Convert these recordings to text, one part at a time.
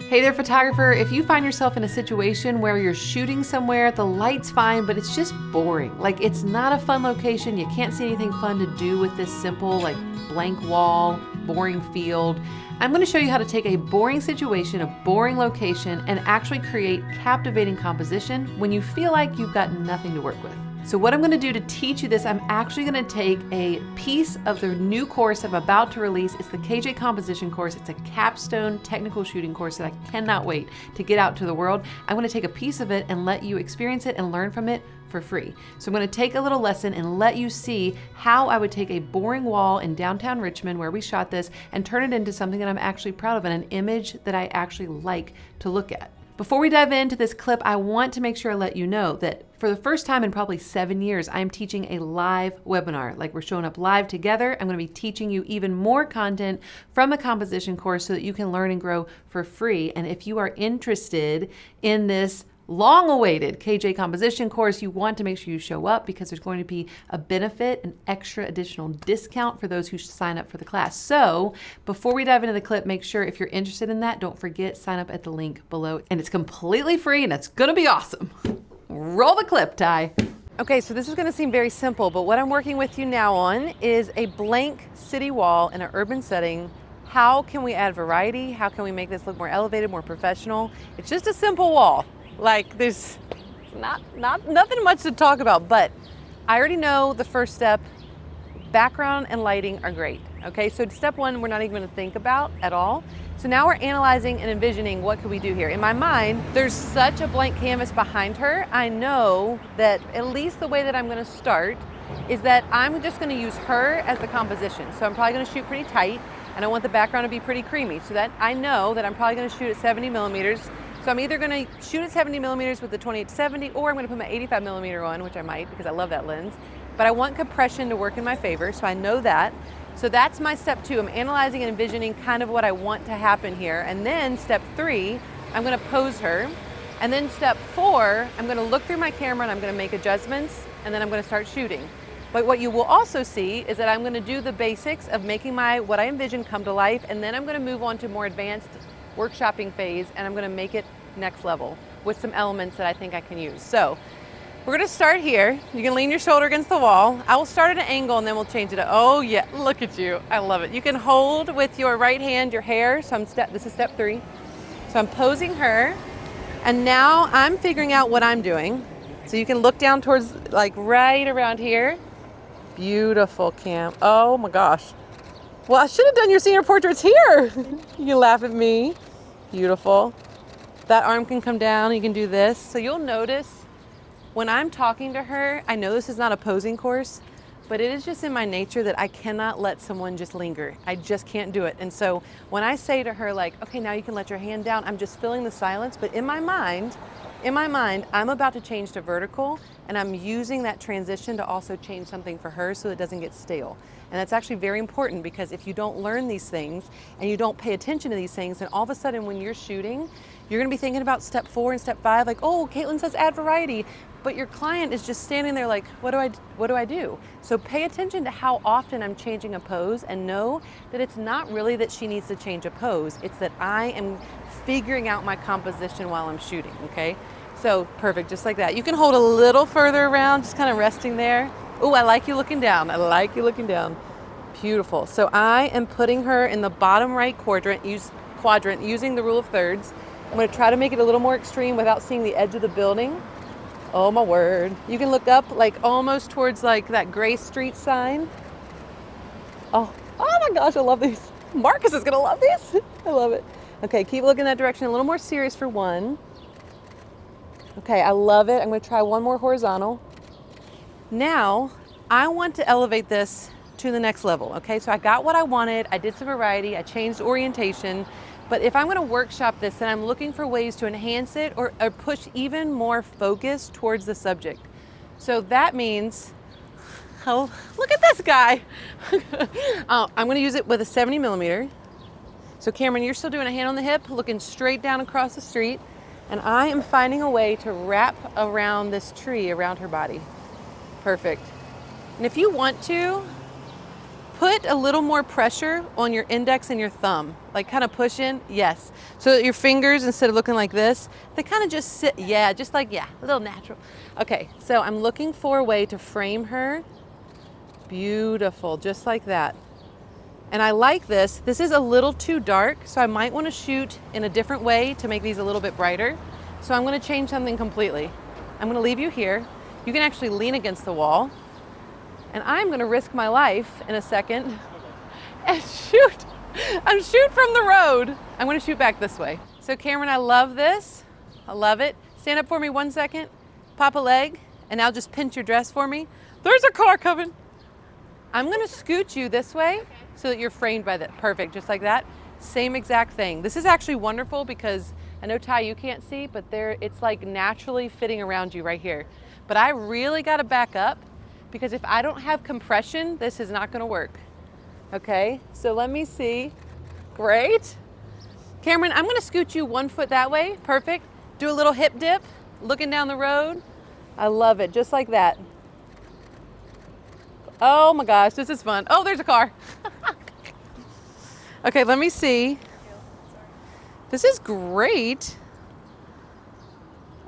Hey there, photographer. If you find yourself in a situation where you're shooting somewhere, the light's fine, but it's just boring. Like, it's not a fun location. You can't see anything fun to do with this simple, like, blank wall, boring field. I'm going to show you how to take a boring situation, a boring location, and actually create captivating composition when you feel like you've got nothing to work with. So what I'm going to do to teach you this, I'm actually going to take a piece of the new course I'm about to release. It's the KJ Composition course. It's a capstone technical shooting course that I cannot wait to get out to the world. I'm going to take a piece of it and let you experience it and learn from it for free. So I'm going to take a little lesson and let you see how I would take a boring wall in downtown Richmond where we shot this and turn it into something that I'm actually proud of and an image that I actually like to look at. Before we dive into this clip, I want to make sure I let you know that for the first time in probably 7 years, I'm teaching a live webinar. Like, we're showing up live together. I'm going to be teaching you even more content from the composition course so that you can learn and grow for free. And if you are interested in this long-awaited KJ Composition course, you want to make sure you show up because there's going to be a benefit, an extra additional discount for those who sign up for the class. So before we dive into the clip, make sure if you're interested in that, don't forget, sign up at the link below. And it's completely free and it's gonna be awesome. Roll the clip, Ty. Okay, so this is gonna seem very simple, but what I'm working with you now on is a blank city wall in an urban setting. How can we add variety? How can we make this look more elevated, more professional? It's just a simple wall. Like, there's nothing much to talk about, but I already know the first step. Background and lighting are great. Okay, so step one, we're not even gonna think about at all. So now we're analyzing and envisioning what could we do here. In my mind, there's such a blank canvas behind her. I know that at least the way that I'm gonna start is that I'm just gonna use her as the composition. So I'm probably gonna shoot pretty tight, and I want the background to be pretty creamy, so that I know that I'm probably gonna shoot at 70 millimeters. So I'm either gonna shoot at 70 millimeters with the 28-70, or I'm gonna put my 85 millimeter on, which I might because I love that lens. But I want compression to work in my favor, so I know that. So that's my step two. I'm analyzing and envisioning kind of what I want to happen here. And then step three, I'm gonna pose her. And then step four, I'm gonna look through my camera and I'm gonna make adjustments, and then I'm gonna start shooting. But what you will also see is that I'm gonna do the basics of making what I envision come to life, and then I'm gonna move on to more advanced workshopping phase, and I'm gonna make it next level with some elements that I think I can use. So we're gonna start here. You can lean your shoulder against the wall. I will start at an angle and then we'll change it. Oh yeah, look at you, I love it. You can hold with your right hand your hair. So this is step three. So I'm posing her, and now I'm figuring out what I'm doing. So you can look down towards, like, right around here. Beautiful, Cam. Oh my gosh. Well, I should have done your senior portraits here. You can laugh at me. Beautiful. That arm can come down, you can do this. So you'll notice when I'm talking to her, I know this is not a posing course, but it is just in my nature that I cannot let someone just linger. I just can't do it. And so when I say to her, like, okay, now you can let your hand down, I'm just feeling the silence, but in my mind, I'm about to change to vertical, and I'm using that transition to also change something for her so it doesn't get stale. And that's actually very important, because if you don't learn these things and you don't pay attention to these things, then all of a sudden when you're shooting, you're gonna be thinking about step 4 and step 5, like, oh, Katelyn says add variety, but your client is just standing there like, what do I do? So pay attention to how often I'm changing a pose, and know that it's not really that she needs to change a pose, it's that I am figuring out my composition while I'm shooting, okay? So perfect, just like that. You can hold a little further around, just kind of resting there. Oh, I like you looking down. I like you looking down. Beautiful. So I am putting her in the bottom right quadrant using the rule of thirds. I'm going to try to make it a little more extreme without seeing the edge of the building. Oh my word. You can look up, like, almost towards, like, that Gray Street sign. Oh my gosh, I love these. Marcus is going to love these. I love it. Okay, keep looking that direction. A little more serious for one. Okay, I love it. I'm going to try one more horizontal. Now, I want to elevate this to the next level, okay? So I got what I wanted, I did some variety, I changed orientation, but if I'm gonna workshop this, then I'm looking for ways to enhance it or push even more focus towards the subject. So that means, oh, look at this guy. I'm gonna use it with a 70 millimeter. So Cameron, you're still doing a hand on the hip, looking straight down across the street, and I am finding a way to wrap around this tree around her body. Perfect. And if you want to, put a little more pressure on your index and your thumb, like kind of push in, yes. So that your fingers, instead of looking like this, they kind of just sit, yeah, just like, yeah, a little natural. Okay, so I'm looking for a way to frame her. Beautiful, just like that. And I like this. This is a little too dark, so I might want to shoot in a different way to make these a little bit brighter. So I'm going to change something completely. I'm going to leave you here. You can actually lean against the wall. And I'm going to risk my life in a second and shoot. I'm shoot from the road. I'm going to shoot back this way. So Cameron, I love this. I love it. Stand up for me 1 second. Pop a leg. And now just pinch your dress for me. There's a car coming. I'm going to scoot you this way so that you're framed by that. Perfect, just like that. Same exact thing. This is actually wonderful because I know, Ty, you can't see, but it's like naturally fitting around you right here. But I really got to back up because if I don't have compression, this is not going to work. Okay, so let me see. Great. Cameron, I'm going to scoot you 1 foot that way. Perfect. Do a little hip dip, looking down the road. I love it, just like that. Oh my gosh, this is fun. Oh, there's a car. Okay, let me see. This is great.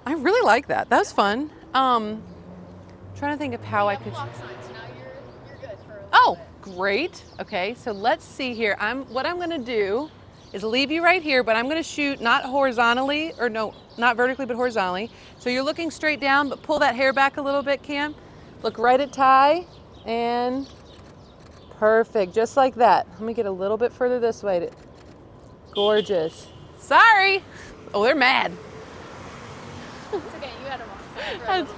I really like that. That was fun. Trying to think of how I could. You're good for Oh, great. Okay, so let's see here. What I'm going to do is leave you right here, but I'm going to shoot not horizontally, or no, not vertically, but horizontally. So you're looking straight down, but pull that hair back a little bit, Cam. Look right at Ty. And perfect, just like that. Let me get a little bit further this way. Gorgeous. Sorry. Oh, they're mad. It's okay, you had to walk. That's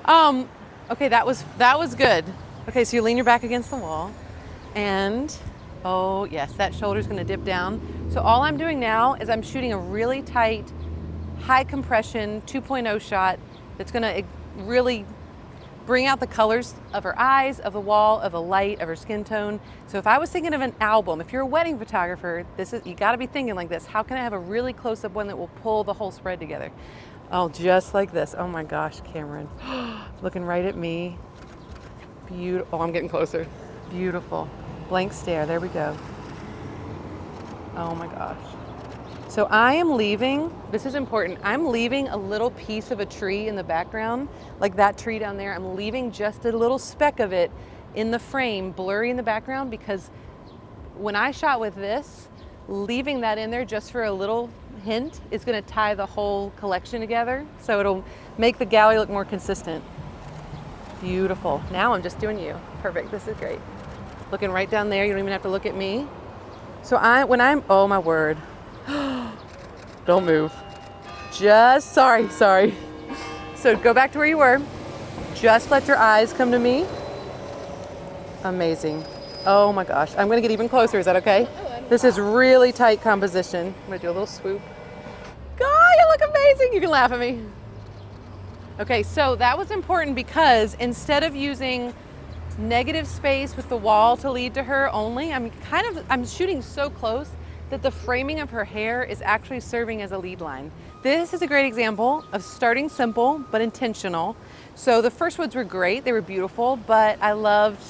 fine. Okay, that was good. Okay, so you lean your back against the wall, and oh yes, that shoulder's gonna dip down. So all I'm doing now is I'm shooting a really tight, high compression 2.0 shot that's gonna really bring out the colors of her eyes, of the wall, of the light, of her skin tone. So if I was thinking of an album, if you're a wedding photographer, you gotta be thinking like this. How can I have a really close-up one that will pull the whole spread together? Oh, just like this. Oh my gosh, Cameron. Looking right at me. Beautiful. Oh, I'm getting closer. Beautiful. Blank stare, there we go. Oh my gosh. So I am leaving, this is important, I'm leaving a little piece of a tree in the background, like that tree down there. I'm leaving just a little speck of it in the frame, blurry in the background, because when I shot with this, leaving that in there just for a little hint is gonna tie the whole collection together. So it'll make the gallery look more consistent. Beautiful. Now I'm just doing you. Perfect, this is great. Looking right down there, you don't even have to look at me. So oh my word. Don't move. Sorry. So go back to where you were. Just let your eyes come to me. Amazing. Oh my gosh. I'm gonna get even closer, is that okay? This is really tight composition. I'm gonna do a little swoop. God, you look amazing. You can laugh at me. Okay, so that was important because instead of using negative space with the wall to lead to her only, I'm shooting so close that the framing of her hair is actually serving as a lead line. This is a great example of starting simple but intentional. So the first ones were great, they were beautiful, but I loved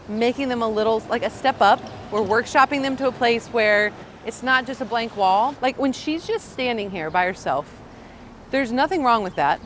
making them a little, like a step up. We're workshopping them to a place where it's not just a blank wall. Like when she's just standing here by herself, there's nothing wrong with that,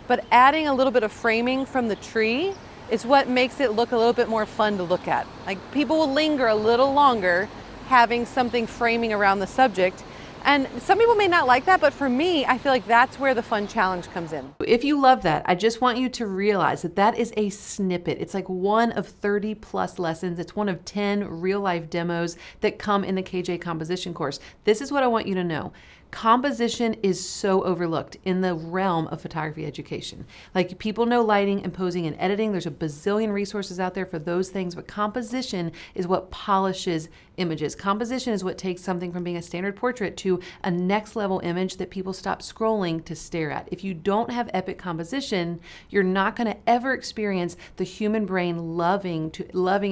but adding a little bit of framing from the tree is what makes it look a little bit more fun to look at. Like people will linger a little longer having something framing around the subject. And some people may not like that, but for me, I feel like that's where the fun challenge comes in. If you love that, I just want you to realize that that is a snippet. It's like one of 30 plus lessons. It's one of 10 real life demos that come in the KJ composition course. This is what I want you to know. Composition is so overlooked in the realm of photography education. Like people know lighting and posing and editing. There's a bazillion resources out there for those things, but composition is what polishes images. Composition is what takes something from being a standard portrait to a next level image that people stop scrolling to stare at. If you don't have epic composition, you're not going to ever experience the human brain loving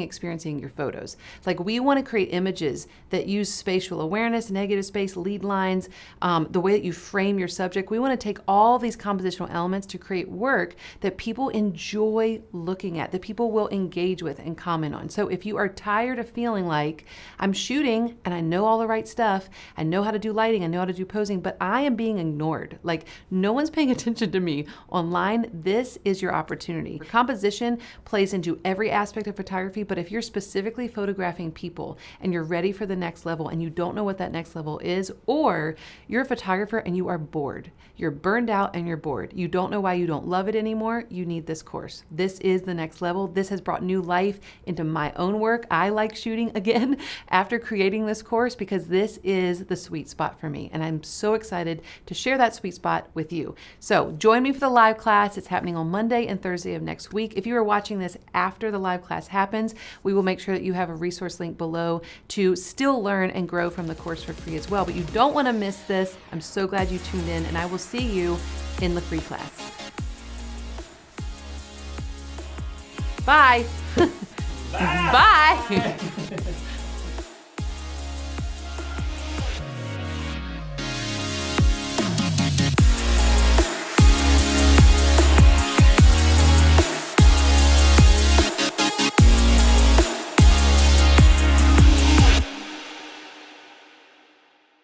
experiencing your photos. Like we want to create images that use spatial awareness, negative space, lead lines, the way that you frame your subject. We want to take all these compositional elements to create work that people enjoy looking at, that people will engage with and comment on. So if you are tired of feeling like I'm shooting and I know all the right stuff, I know how to do lighting, I know how to do posing, but I am being ignored, like no one's paying attention to me online, this is your opportunity. Composition plays into every aspect of photography, but if you're specifically photographing people and you're ready for the next level and you don't know what that next level is, or you're a photographer and you are bored, you're burned out and you're bored, you don't know why you don't love it anymore, you need this course. This is the next level. This has brought new life into my own work. I like shooting again after creating this course because this is the sweet spot for me. And I'm so excited to share that sweet spot with you. So join me for the live class. It's happening on Monday and Thursday of next week. If you are watching this after the live class happens, we will make sure that you have a resource link below to still learn and grow from the course for free as well. But you don't want to miss this. I'm so glad you tuned in, and I will see you in the free class. Bye. Bye.